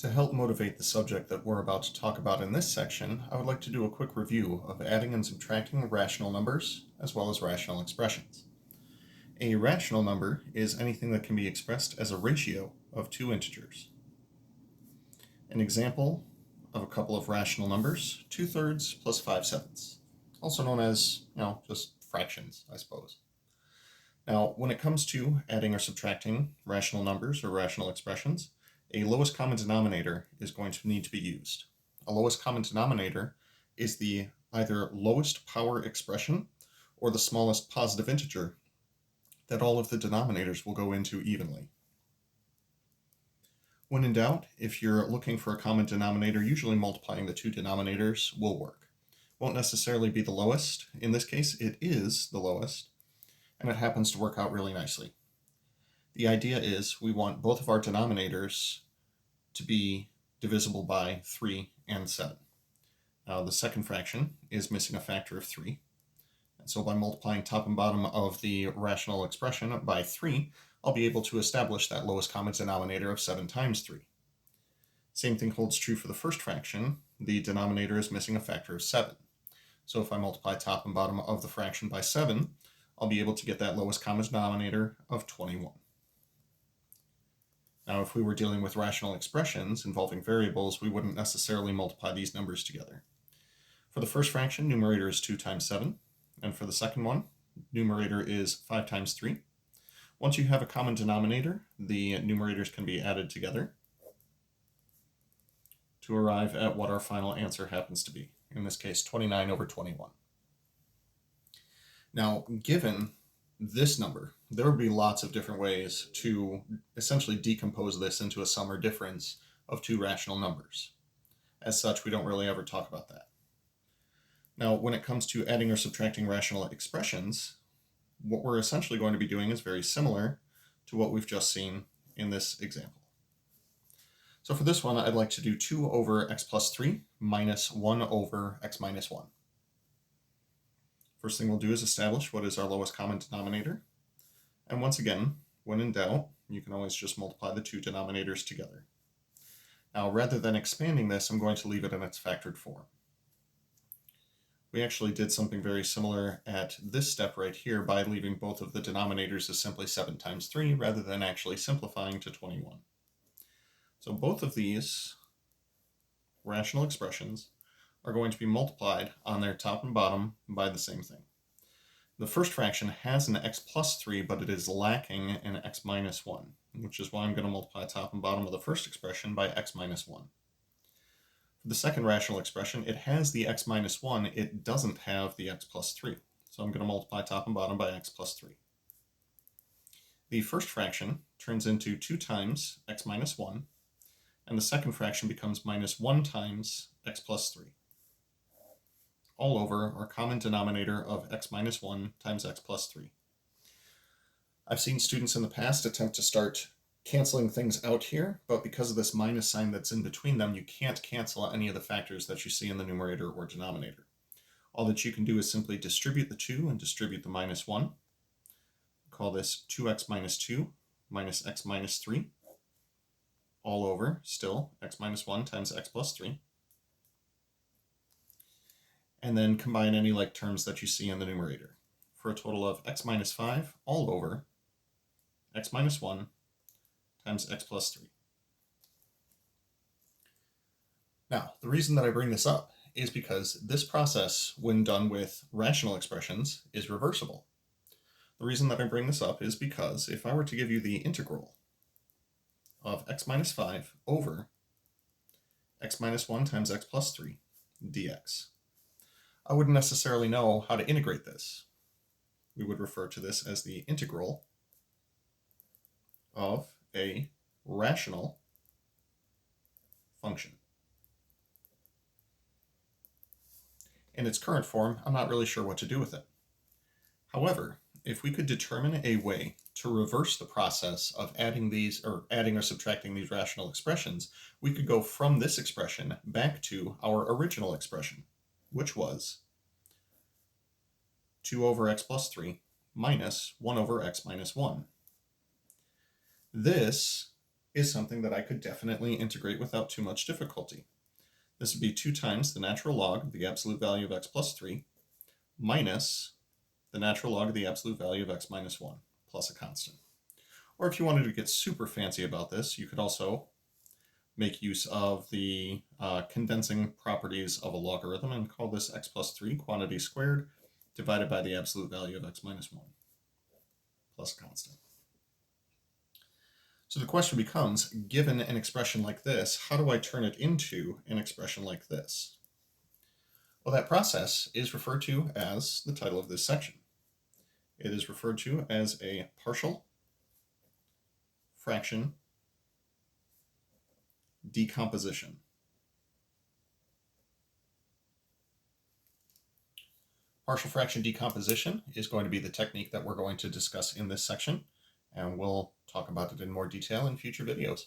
To help motivate the subject that we're about to talk about in this section, I would like to do a quick review of adding and subtracting rational numbers, as well as rational expressions. A rational number is anything that can be expressed as a ratio of two integers. An example of a couple of rational numbers, 2/3 plus 5/7, also known as, just fractions, I suppose. Now, when it comes to adding or subtracting rational numbers or rational expressions, a lowest common denominator is going to need to be used. A lowest common denominator is the either lowest power expression or the smallest positive integer that all of the denominators will go into evenly. When in doubt, if you're looking for a common denominator, usually multiplying the two denominators will work. Won't necessarily be the lowest. In this case, it is the lowest, and it happens to work out really nicely. The idea is we want both of our denominators to be divisible by 3 and 7. Now the second fraction is missing a factor of 3, and so by multiplying top and bottom of the rational expression by 3, I'll be able to establish that lowest common denominator of 7 times 3. Same thing holds true for the first fraction. The denominator is missing a factor of 7. So if I multiply top and bottom of the fraction by 7, I'll be able to get that lowest common denominator of 21. Now, if we were dealing with rational expressions involving variables, we wouldn't necessarily multiply these numbers together. For the first fraction, numerator is 2 times 7, and for the second one, numerator is 5 times 3. Once you have a common denominator, the numerators can be added together to arrive at what our final answer happens to be. In this case, 29 over 21. Now, given this number, there would be lots of different ways to essentially decompose this into a sum or difference of two rational numbers. As such, we don't really ever talk about that. Now, when it comes to adding or subtracting rational expressions, what we're essentially going to be doing is very similar to what we've just seen in this example. So for this one, I'd like to do 2 over x plus 3 minus 1 over x minus 1. First thing we'll do is establish what is our lowest common denominator. And once again, when in doubt, you can always just multiply the two denominators together. Now, rather than expanding this, I'm going to leave it in its factored form. We actually did something very similar at this step right here by leaving both of the denominators as simply 7 times 3 rather than actually simplifying to 21. So both of these rational expressions are going to be multiplied on their top and bottom by the same thing. The first fraction has an x plus 3, but it is lacking an x minus 1, which is why I'm going to multiply top and bottom of the first expression by x minus 1. For the second rational expression, it has the x minus 1, it doesn't have the x plus 3. So I'm going to multiply top and bottom by x plus 3. The first fraction turns into 2 times x minus 1, and the second fraction becomes minus 1 times x plus 3. All over our common denominator of x minus 1 times x plus 3. I've seen students in the past attempt to start canceling things out here, but because of this minus sign that's in between them, you can't cancel any of the factors that you see in the numerator or denominator. All that you can do is simply distribute the 2 and distribute the minus 1. Call this 2x minus 2 minus x minus 3, all over, still, x minus 1 times x plus 3. And then combine any like terms that you see in the numerator for a total of x minus 5 all over x minus 1 times x plus 3. Now, the reason that I bring this up is because this process, when done with rational expressions, is reversible. The reason that I bring this up is because if I were to give you the integral of x minus 5 over x minus 1 times x plus 3 dx, I wouldn't necessarily know how to integrate this. We would refer to this as the integral of a rational function. In its current form, I'm not really sure what to do with it. However, if we could determine a way to reverse the process of adding or subtracting these rational expressions, we could go from this expression back to our original expression, which was 2 over x plus 3 minus 1 over x minus 1. This is something that I could definitely integrate without too much difficulty. This would be 2 times the natural log of the absolute value of x plus 3 minus the natural log of the absolute value of x minus 1 plus a constant. Or if you wanted to get super fancy about this, you could also make use of the condensing properties of a logarithm and call this x plus 3 quantity squared divided by the absolute value of x minus 1 plus a constant. So the question becomes, given an expression like this, how do I turn it into an expression like this? Well, that process is referred to as the title of this section. It is referred to as a partial fraction decomposition. Partial fraction decomposition is going to be the technique that we're going to discuss in this section, and we'll talk about it in more detail in future videos.